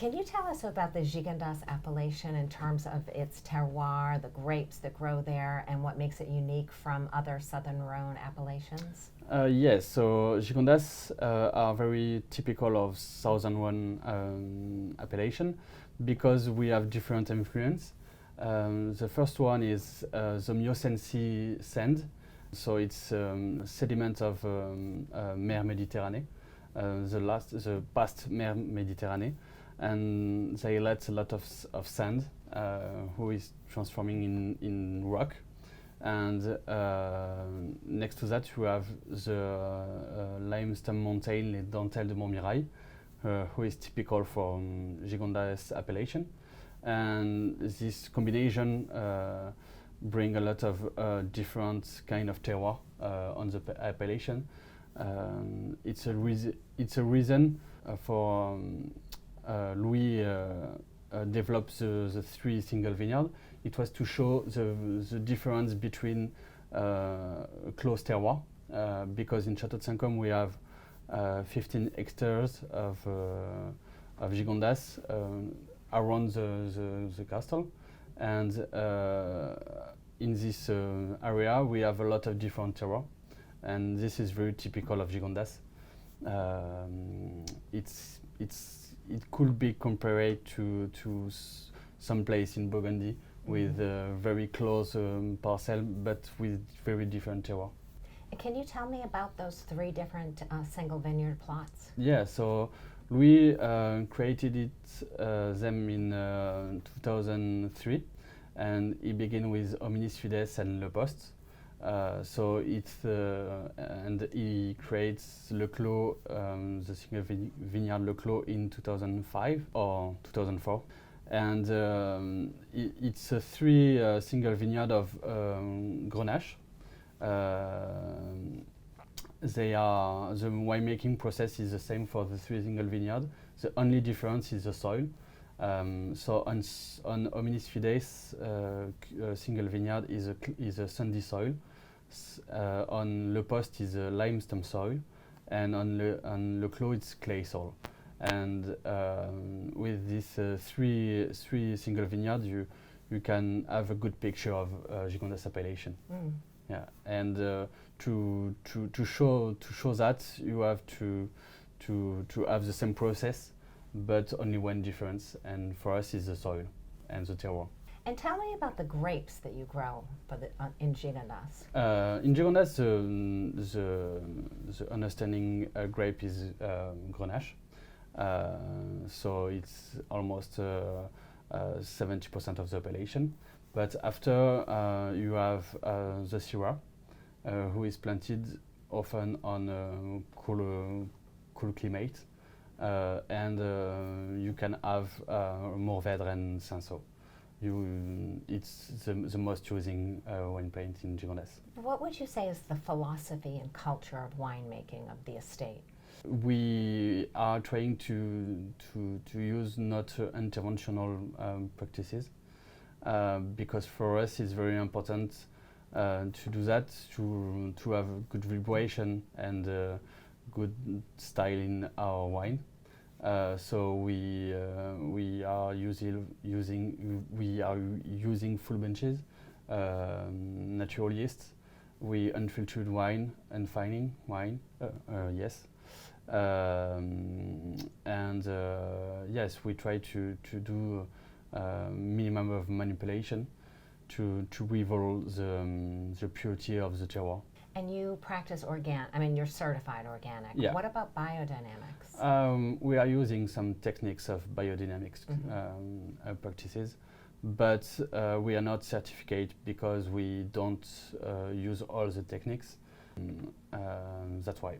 Can you tell us about the Gigondas appellation in terms of its terroir, the grapes that grow there, and what makes it unique from other Southern Rhône appellations? Yes, so Gigondas are very typical of Southern Rhône appellation because we have different influence. The first one is the Miocene sand, so it's sediment of Mer Méditerranée, the past Mer Méditerranée, and they let a lot of sand, who is transforming in rock. And next to that, you have the limestone mountain, les Dentelles de Montmirail, who is typical for Gigondas appellation. And this combination bring a lot of different kind of terroir on the appellation. It's a reason for Louis developed the three single vineyard. It was to show the difference between close terroir, because in Château de Saint Cosme we have 15 hectares of Gigondas around the castle, and in this area we have a lot of different terroir, and this is very typical of Gigondas. It could be compared to some place in Burgundy with very close parcel, but with very different terroir. Can you tell me about those three different single vineyard plots? Yeah, so Louis created them in 2003, and he began with Hominis Fides and Le Poste. So it's and he creates Le Clos, the single vineyard Le Clos in 2005 or 2004, and it's a three single vineyard of Grenache. The winemaking process is the same for the three single vineyard. The only difference is the soil. So on Hominis Fides, single vineyard is a sandy soil. On Le Poste is a limestone soil, and on Le Clos it's clay soil. And with these three single vineyards, you can have a good picture of Gigondas appellation. Yeah, and to show that you have to have the same process, but only one difference, and for us is the soil and the terroir. And tell me about the grapes that you grow for in Gigondas. In Gigondas, the understanding grape is Grenache. So it's almost 70% of the appellation. But after you have the Syrah, who is planted often on cool climate, and you can have Mourvèdre and Cinsault. It's the most choosing wine plant in Gigondas. What would you say is the philosophy and culture of winemaking of the estate? We are trying to use not interventional practices, because for us it's very important to do that, to have good vibration and good style in our wine. So we are using full benches, natural yeast. We unfiltered wine and fining wine. Yes, and yes, we try to do minimum of manipulation to reveal the purity of the terroir. And you practice you're certified organic. Yeah. What about biodynamics? We are using some techniques of biodynamics practices, but we are not certificate because we don't use all the techniques. That's why.